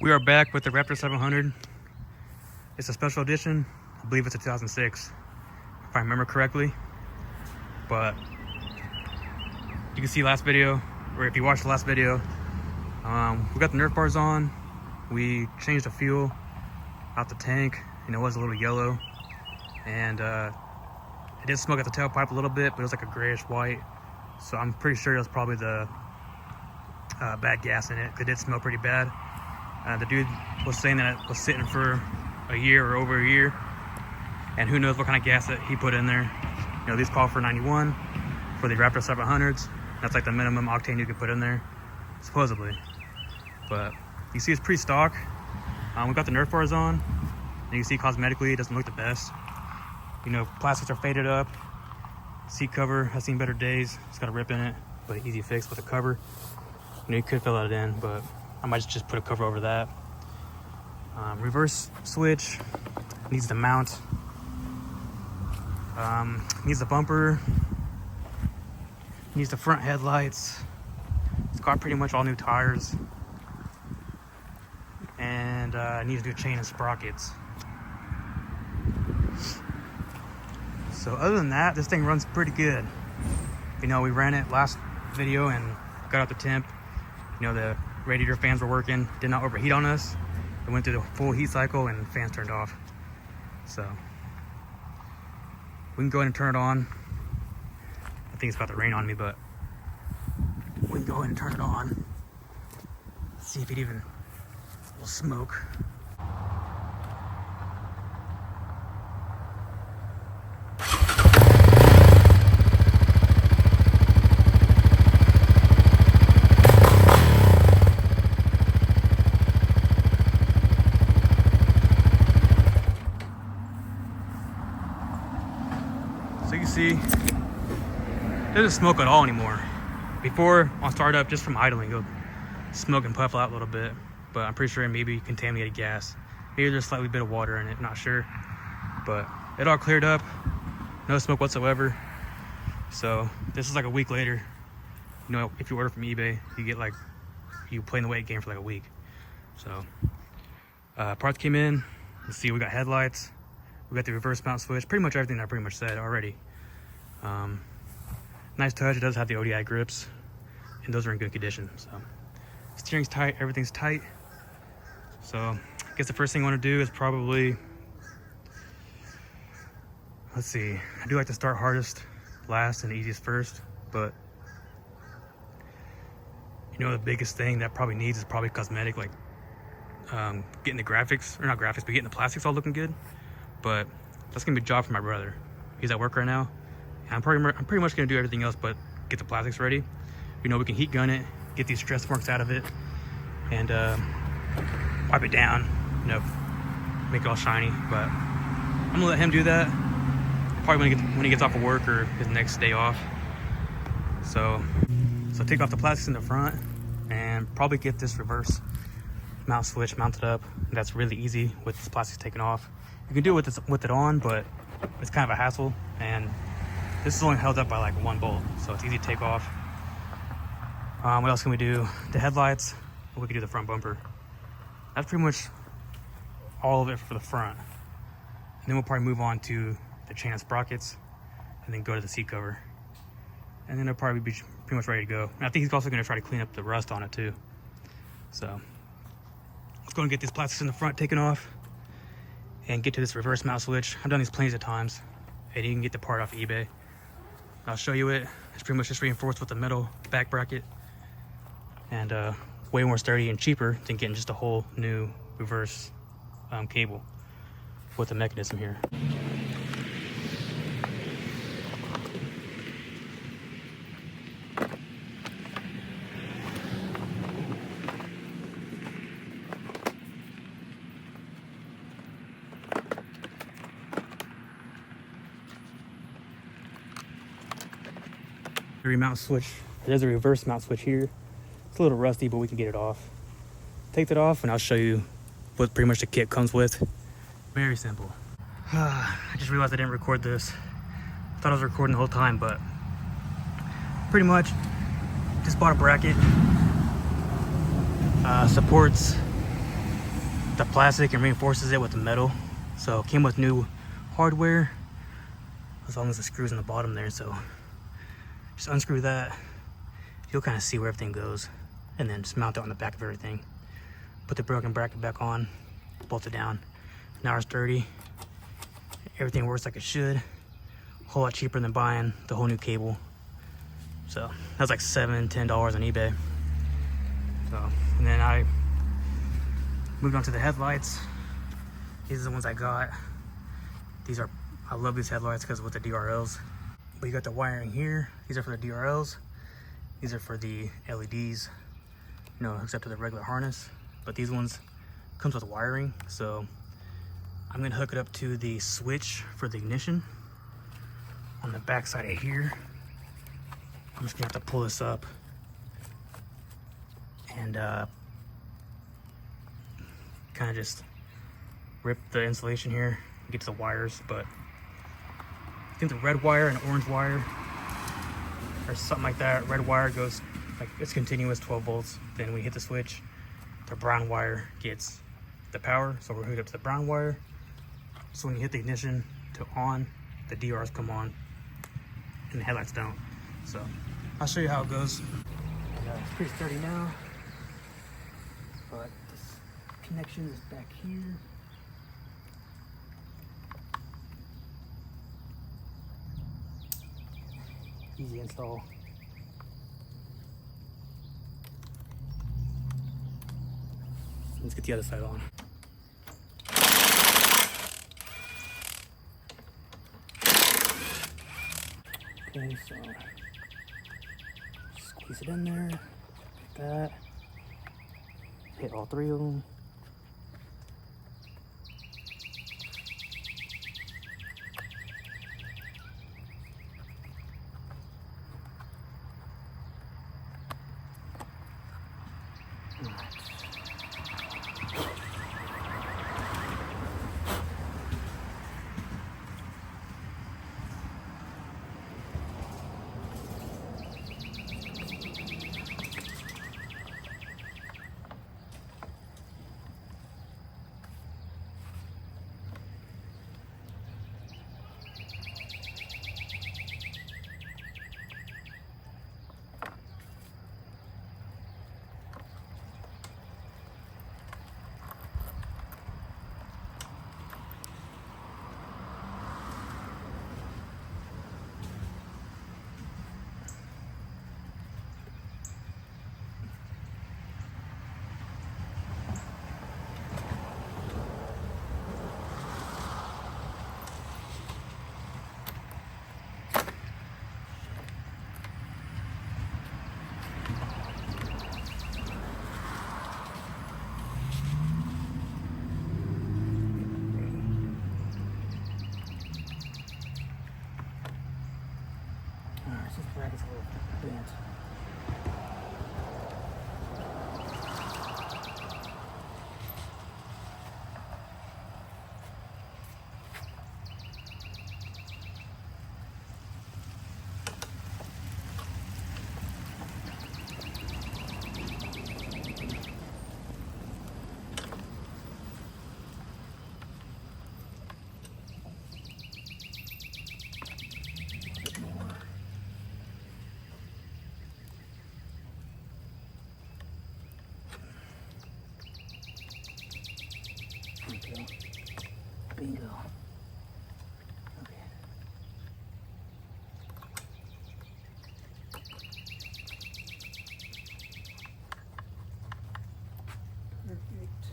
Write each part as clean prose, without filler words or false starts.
We are back with the Raptor 700. It's a special edition. I believe it's a 2006, if I remember correctly. But you can see last video, or if you watched the last video, we got the Nerf bars on. We changed the fuel out the tank, and it was a little yellow. And it did smoke at the tailpipe a little bit, but it was like a grayish white. So I'm pretty sure it was probably the bad gas in it. It did smell pretty bad. The dude was saying that it was sitting for a year or over a year, and who knows what kind of gas that he put in there. You know, these call for 91 for the Raptor 700s. That's like the minimum octane you could put in there, supposedly. But you see it's pretty stock. We got the Nerf bars on, and you see cosmetically it doesn't look the best. You know, plastics are faded up. Seat cover has seen better days. It's got a rip in it, but easy fix with a cover. You know, you could fill that in, but I might just put a cover over that. Reverse switch needs the mount. Needs the bumper. Needs the front headlights. It's got pretty much all new tires. And needs new chain and sprockets. So other than that, this thing runs pretty good. You know, we ran it last video and got out the temp. You know, the radiator fans were working, did not overheat on us. It went through the full heat cycle and fans turned off. So we can go ahead and turn it on. I think it's about to rain on me, but we can go ahead and turn it on. See if it even will smoke. So you can see, it doesn't smoke at all anymore. Before, on startup, just from idling, it'll smoke and puff out a little bit, but I'm pretty sure it may be contaminated gas. Maybe there's slightly bit of water in it, not sure. But it all cleared up, no smoke whatsoever. So this is like a week later. You know, if you order from eBay, you get like, you play in the weight game for like a week. So parts came in. Let's see, we got headlights. We got the reverse mount switch, pretty much everything I pretty much said already. Nice touch, it does have the ODI grips, and those are in good condition. So steering's tight, everything's tight. So I guess the first thing I want to do is probably, let's see, I do like to start hardest last and easiest first, but you know, the biggest thing that probably needs is probably cosmetic, like getting the graphics, or not graphics, but getting the plastics all looking good. But that's gonna be a job for my brother. He's at work right now. I'm pretty much gonna do everything else but get the plastics ready. You know, we can heat gun it, get these stress marks out of it, and wipe it down, you know, make it all shiny. But I'm gonna let him do that probably when he gets off of work or his next day off. So take off the plastics in the front and probably get this reverse mount switch mounted up. That's really easy with this plastic taken off. You can do it with it on, but it's kind of a hassle, and this is only held up by like one bolt, so it's easy to take off. What else can we do? The headlights, we can do the front bumper. That's pretty much all of it for the front. And then we'll probably move on to the chain and sprockets, and then go to the seat cover. And then it'll probably be pretty much ready to go. And I think he's also gonna try to clean up the rust on it too. So let's go and get these plastics in the front taken off and get to this reverse mount switch. I've done these plenty of times, and you can get the part off eBay. I'll show you it. It's pretty much just reinforced with the metal back bracket, and way more sturdy and cheaper than getting just a whole new reverse cable with the mechanism here. Mount switch. There's a reverse mount switch here. It's a little rusty, but we can get it off. Take that off and I'll show you what pretty much the kit comes with. Very simple. I just realized I didn't record this. I thought I was recording the whole time, but pretty much just bought a bracket. Supports the plastic and reinforces it with the metal. So it came with new hardware, as long as the screws in the bottom there. So just unscrew that. You'll kind of see where everything goes, and then just mount it on the back of everything. Put the broken bracket back on, bolt it down. Now it's dirty. Everything works like it should. A whole lot cheaper than buying the whole new cable. So that's like $7, $10 on eBay. So, and then I moved on to the headlights. These are the ones I got. I love these headlights because with the DRLs. But you got the wiring here. These are for the DRLs. These are for the LEDs. You know, hooks up to the regular harness. But these ones comes with wiring. So I'm gonna hook it up to the switch for the ignition on the back side of here. I'm just gonna have to pull this up and kind of just rip the insulation here and get to the wires. But I think the red wire and orange wire or something like that. Red wire goes like it's continuous 12 volts. Then when you hit the switch, the brown wire gets the power. So we're hooked up to the brown wire. So when you hit the ignition to on, the DRs come on and the headlights don't. So I'll show you how it goes. And, it's pretty sturdy now, but this connection is back here. Easy install. Let's get the other side on. Okay, so squeeze it in there, like that. Hit all three of them. This bracket's a little bent. Bingo. Okay. Perfect.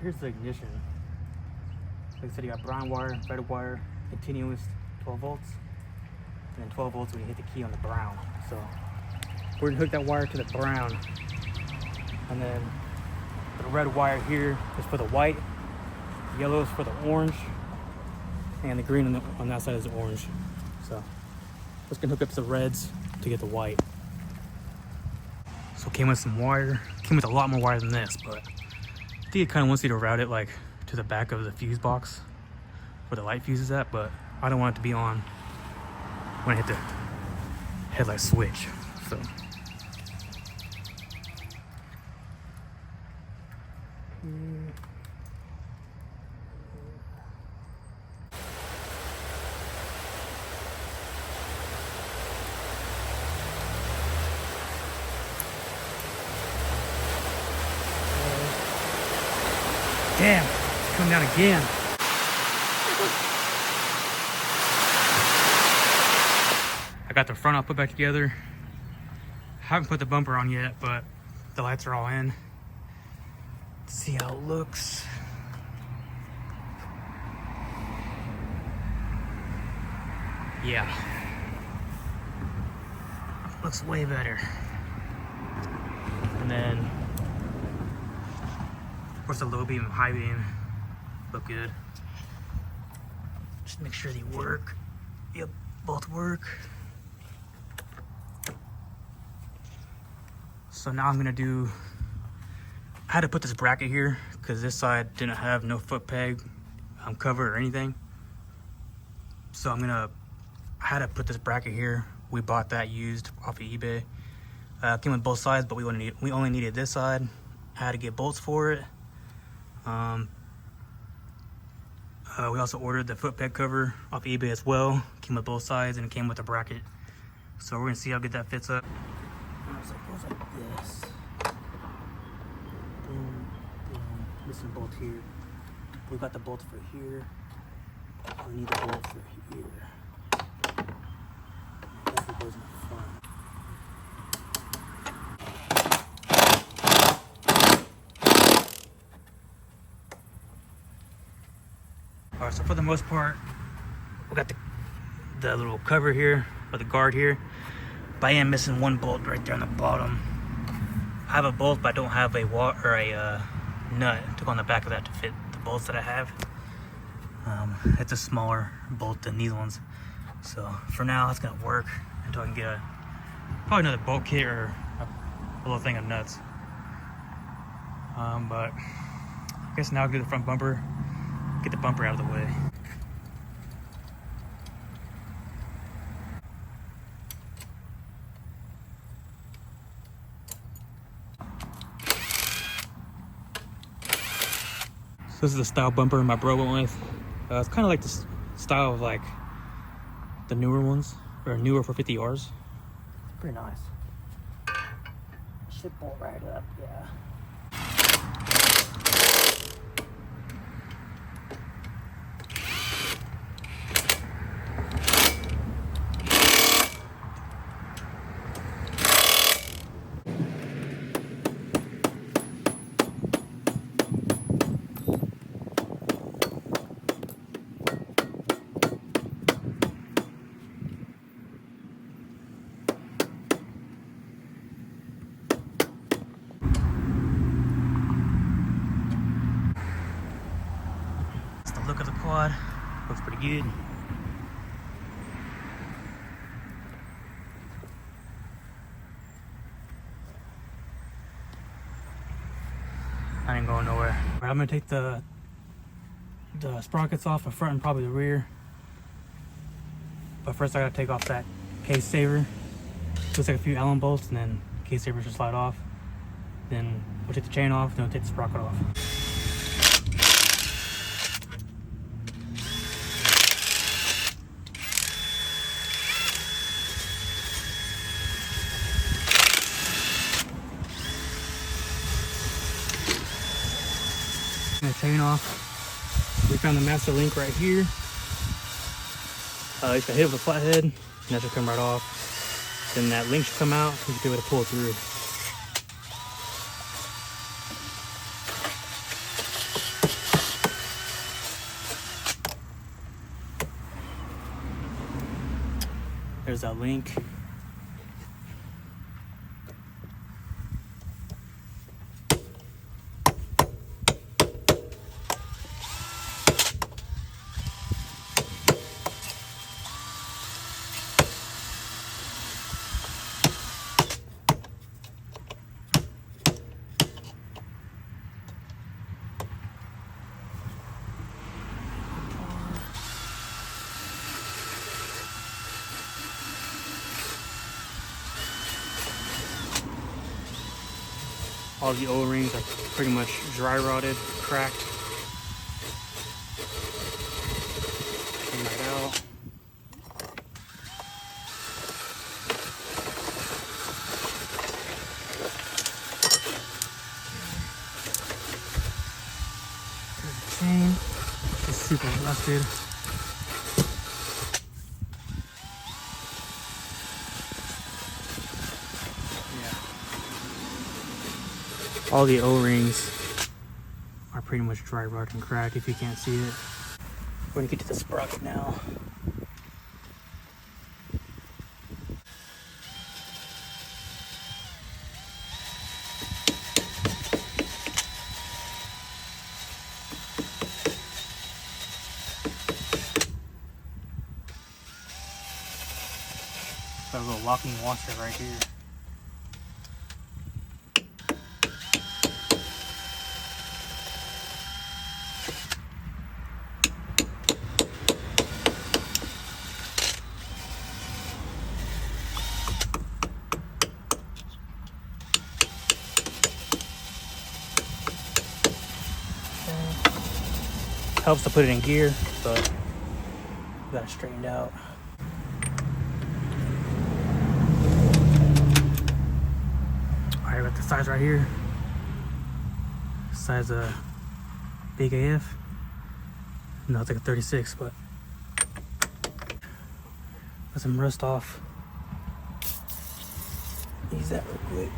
here's the ignition. Like I said, you got brown wire, red wire, continuous 12 volts, and then 12 volts when you hit the key on the brown. So we're gonna hook that wire to the brown, and then the red wire here is for the white, yellow is for the orange, and the green on that side is the orange. So just gonna hook up the reds to get the white. So it came with some wire, came with a lot more wire than this, but I think it kind of wants you to route it like to the back of the fuse box where the light fuse is at, but I don't want it to be on when I hit the headlight switch. So damn, it's coming down again. I got the front all put back together. Haven't put the bumper on yet, but the lights are all in. Let's see how it looks. Yeah. Looks way better. And then, of course, the low beam and high beam look good. Just make sure they work. Yep, both work. So now I'm gonna do, I had to put this bracket here because this side didn't have no foot peg cover or anything. So I had to put this bracket here. We bought that used off of eBay. Came with both sides, but we only needed this side. I had to get bolts for it. We also ordered the foot peg cover off eBay as well. Came with both sides and it came with a bracket. So we're gonna see how good that fits up. So it goes like this. Boom, boom. Missing bolt here. We got the bolt for here. We need the bolt for here. That's what goes in the front. Alright, so for the most part, we got the little cover here, or the guard here. But I am missing one bolt right there on the bottom. I have a bolt, but I don't have a nut to go on the back of that to fit the bolts that I have. It's a smaller bolt than these ones. So for now, it's gonna work until I can get probably another bolt kit or a little thing of nuts. But I guess now I'll do the front bumper, get the bumper out of the way. This is the style bumper my bro went with. It's kind of like the style of like the newer ones, or newer 450Rs. Pretty nice. Should bolt right up, yeah. Look at the quad, looks pretty good. I ain't going nowhere. Right, I'm gonna take the sprockets off the front and probably the rear. But first I gotta take off that case saver. Looks like a few Allen bolts, and then the case saver should slide off. Then we'll take the chain off, then we'll take the sprocket off. The chain off. We found the master link right here. You can hit it with a flathead, and that should come right off. Then that link should come out, so you should be able to pull it through. Here's that link. All the O-rings are pretty much dry rotted, cracked. Clean that out. There's the chain. It's super rusted. All the O-rings are pretty much dry rot and cracked if you can't see it. We're gonna get to the sprocket now. Got a little locking washer right here. Helps to put it in gear, but got it straightened out. Alright, got the size right here. Size big AF. No, it's like a 36, but let some rust off. Use that real quick.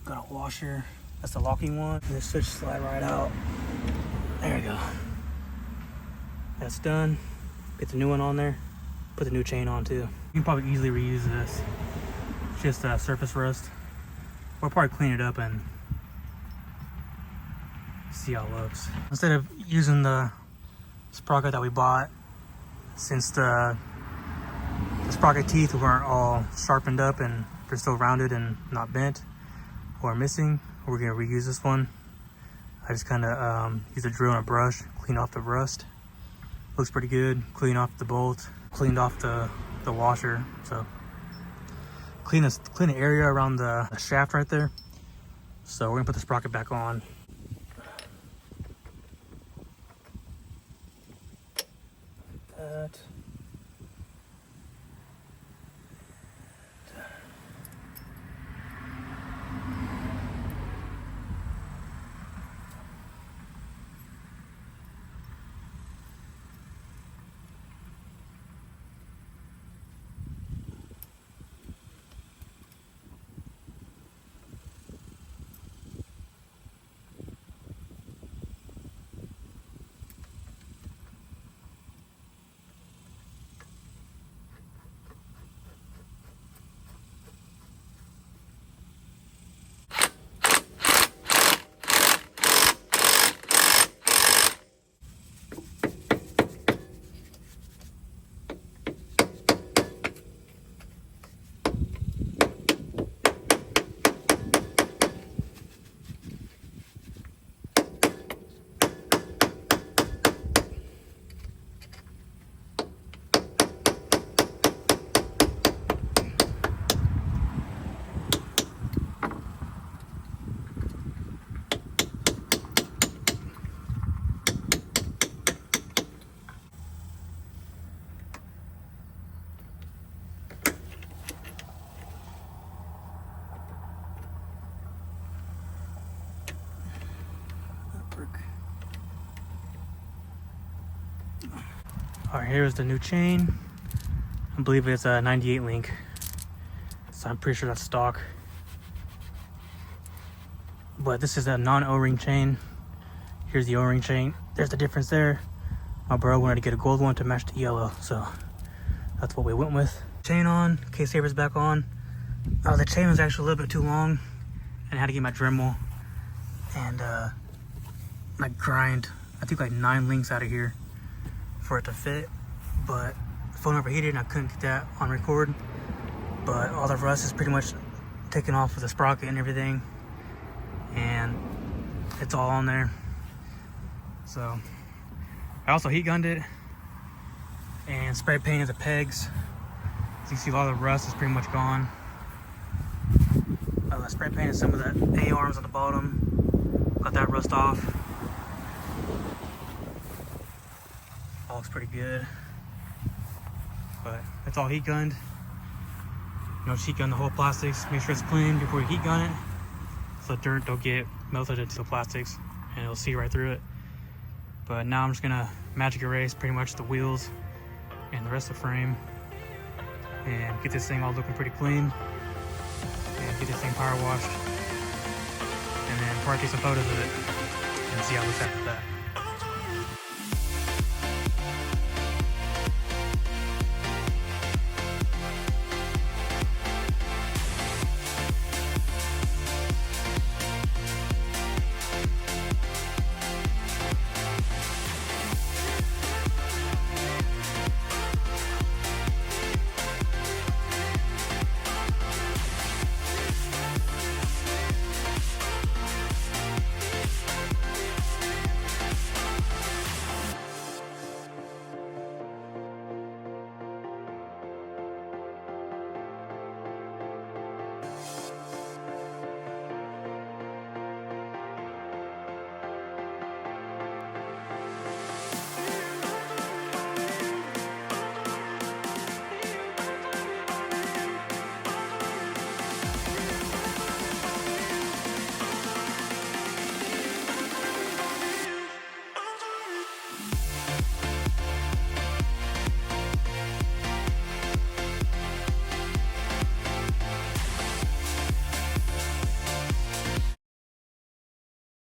Got a washer. That's the locking one. And the switch slide right out. There we go. That's done. Get the new one on there. Put the new chain on too. You can probably easily reuse this. It's just surface rust. We'll probably clean it up and see how it looks. Instead of using the sprocket that we bought, since the sprocket teeth weren't all sharpened up and they're still rounded and not bent or missing, we're gonna reuse this one. I just kind of use a drill and a brush, clean off the rust. Looks pretty good. Clean off the bolt, cleaned off the washer. So clean the area around the shaft right there. So we're gonna put the sprocket back on. That. All right, here's the new chain. I believe it's a 98 link. So I'm pretty sure that's stock. But this is a non-O-ring chain. Here's the O-ring chain. there's the difference there. My bro wanted to get a gold one to match the yellow, so that's what we went with. Chain on, case saver's back on. The chain was actually a little bit too long, and I had to get my Dremel and like grind, I think like 9 links out of here for it to fit. But the phone overheated and I couldn't get that on record. But all the rust is pretty much taken off with the sprocket and everything, and it's all on there. So I also heat gunned it and spray painted the pegs. As you see, all the rust is pretty much gone. I spray painted some of the A-arms on the bottom, got that rust off. All looks pretty good, but it's all heat gunned. You know, just heat gun the whole plastics, make sure it's clean before you heat gun it, so the dirt don't get melted into the plastics and it'll see right through it. But now I'm just gonna magic erase pretty much the wheels and the rest of the frame and get this thing all looking pretty clean and get this thing power washed, and then probably take some photos of it and see how it looks after that.